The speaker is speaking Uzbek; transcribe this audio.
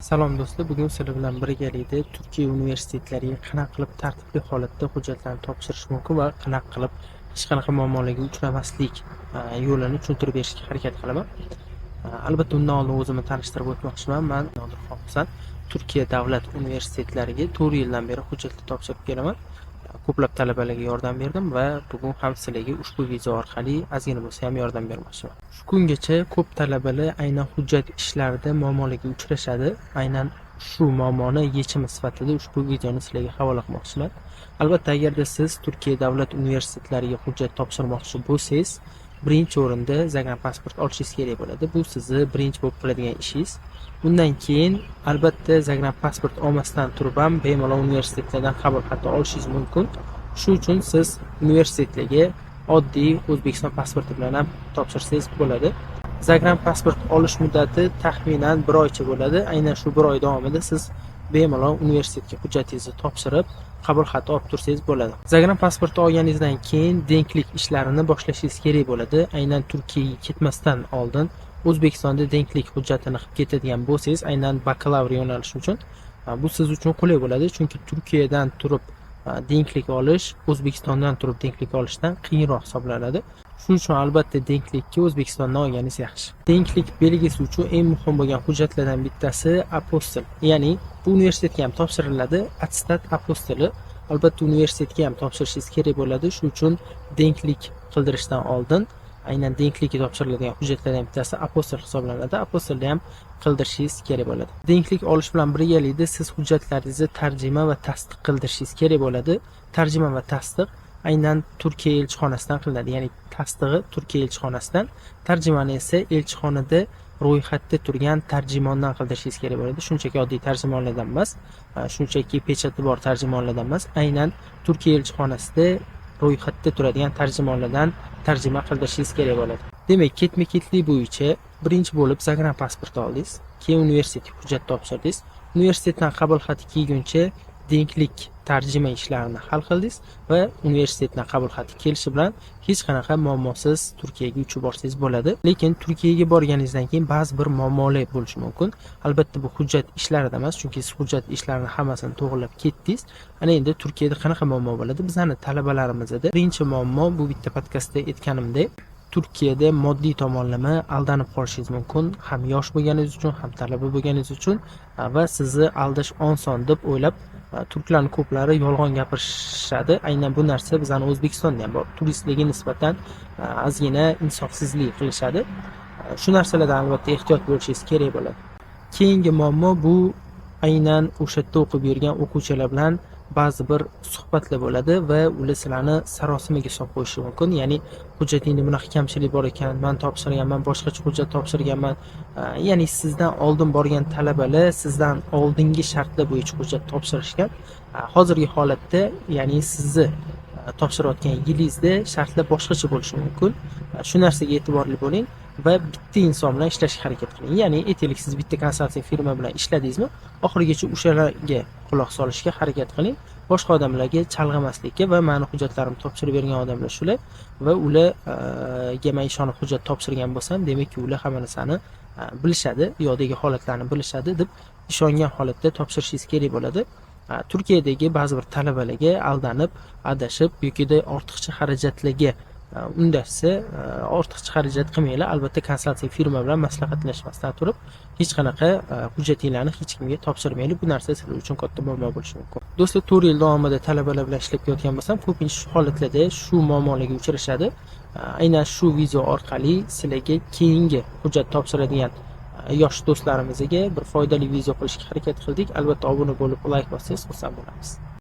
Salom do'stlar, bugun sizlar bilan birgalikda Turkiya universitetlariga qanaqa qilib tartibli holatda hujjatlarni topshirish mumkin va qanaqa qilib hech qanaqa muammolarga uchramaslik yo'lini tushuntirib berishga harakat qilaman. Albatta undan oldin o'zimni tanishtirib o'tmoqchiman. Men Nodirxon Husan, Turkiya davlat universitetlariga 4 yildan beri hujjatlar topshirib kelaman. Ko'plab talabalarga yordam berdim va bugun ham sizlarga ushbu video orqali ozgina bo'lsa ham yordam bermoqchiman. Shu kungacha ko'p talabalar aynan hujjat ishlarida muammolarga uchrashadi. Aynan shu muammoni yechimi sifatida ushbu videoni sizlarga havola qilmoqchiman. Albatta, agarda siz Turkiya davlat universitetlariga hujjat topshirmoqchi bo'lsangiz, birinchi o'rinda zagrab pasport olishingiz kerak bo'ladi. Bu sizni birinchi bo'lib qiladigan ishingiz. Undan keyin albatta zagrab pasport olmasdan turib ham bemalol universitetlardan qabul xati olishingiz mumkin. Shu uchun siz universitetlarga oddiy O'zbekiston pasporti bilan ham topshirsangiz bo'ladi. Zagrab pasport olish muddati taxminan 1 oycha bo'ladi. Aynan shu 1 oy davomida siz bemalol universitetga hujjatingizni topshirib, qabul xati olib tursangiz bo'ladi. Zagrab pasportni olganingizdan keyin denklik ishlarini boshlashingiz kerak bo'ladi. Aynan Turkiyaga ketmasdan oldin O'zbekistonda denklik hujjatini qilib ketadigan bo'lsangiz, aynan bakalavr yo'nalishi uchun bu siz uchun qulay bo'ladi, chunki Turkiyadan turib denklik olish O'zbekistondan turib denklik olishdan qiyinroq hisoblanadi. Shuning uchun albatta denklikka O'zbekistondan olganingiz yaxshi. Denklik belgisi uchun eng muhim bo'lgan hujjatlardan bittasi apostil. Ya'ni bu universitetga ham topshiriladi, attestat apostili. Albatta universitetga ham topshirishingiz kerak bo'ladi. Shuning uchun denklik qildirishdan oldin aynan denklikka topshiriladigan hujjatlardan bittasi apostil hisoblanadi. Apostilni ham qildirishingiz kerak bo'ladi. Denklik olish bilan birgalikda siz hujjatlaringizni tarjima va tasdiq qildirishingiz kerak bo'ladi. Tarjima va tasdiq aynan Turkiya elchixonasidan qilinadi. Ya'ni tasdig'i Turkiya elchixonasidan, tarjimani esa elchixonada ro'yxatda turgan tarjimondan qildirishingiz kerak bo'ladi. Shunchaki oddiy tarjimonlardan emas, shunchaki pechati bor tarjimonlardan emas, aynan Turkiya elchixonasida ro'yxatda turadigan tarjimonlardan tarjima qildirishingiz kerak bo'ladi. Demak, ketma-ketlik bo'yicha birinchi bo'lib zagrab pasport oldingiz, keyin universitetga hujjat topshirdingiz. Universitetdan qabul xati kelguncha denklik tarjima ishlarini hal qildingiz va universitetdan qabul xati kelishi bilan hech qanaqa muammosiz Turkiyaga uchib borsangiz bo'ladi. Lekin Turkiyaga borganingizdan keyin ba'zi bir muammolar bo'lishi mumkin. Albatta bu hujjat ishlarida emas, chunki siz hujjat ishlarini hammasini to'g'rilab ketdingiz. Ana endi Turkiyada qanaqa muammo bo'ladi? Bizning talabalarimizda birinchi muammo bu bitta podkastda aytganimdek, Turkiyada moddiy tomonlama aldanib qolishingiz mumkin. Ham yosh bo'lganingiz uchun, ham talaba bo'lganingiz uchun va sizni aldash oson deb o'ylab turklarning ko'plari yolg'on gapirishadi. Aynan bu narsa bizning O'zbekistonda ham bor. Turistlarga nisbatan ozgina insofsizlik qilishadi. Shu narsalardan albatta ehtiyot bo'lishingiz kerak bo'ladi. Keyingi muammo bu aynan o'sha yerda o'qib yurgan o'quvchilar bilan ba'zi bir suhbatlar bo'ladi va ular sizlarni sarosimaga solib qo'yishi mumkin. Ya'ni hujjatingda bunaqa kamchilik bor ekan, men topshirganman, boshqacha hujjat topshirganman. Ya'ni sizdan oldin borgan talabalar sizdan oldingi shartlar bo'yicha hujjat topshirishgan. Hozirgi holatda, ya'ni sizni topshirayotgan yilingizda shartlar boshqacha bo'lishi mumkin. Shu narsaga e'tiborli bo'ling va bitta inson bilan ishlashga harakat qiling. Ya'ni aytaylik, siz bitta konsalting firma bilan ishladingizmi, oxirigacha o'shalarga quloq solishga harakat qiling. Boshqa odamlarga chalg'imaslikka va meni hujjatlarimni topshirib bergan odamlar shular va ularga men ishonib hujjat topshirgan bo'lsam, demakki ular hamma narsani bilishadi, yodagi holatlarni bilishadi deb ishongan holatda topshirishingiz kerak bo'ladi. Turkiyadagi ba'zi bir talabalarga aldanib, adashib yoki ortiqcha xarajatlarga undashsa, ortiqcha xarajat qilmanglar. Albatta konsalting firma bilan maslahatlashmasdan turib, hech qanaqa hujjatinglarni hech kimga topshirmanglar. Bu narsa sizlar uchun katta muammo bo'lishi mumkin. Do'stlar, 4 yil davomida talabalar bilan ishlab kelayotgan bo'lsam, ko'pincha shu holatlarda shu muammolarga uchrashadi. Aynan shu video orqali sizlarga keyingi hujjat topshiradigan yosh do'stlarimizga bir foydali video qilishga harakat qildik. Albatta obuna bo'lib, like bossangiz xursand bo'lamiz.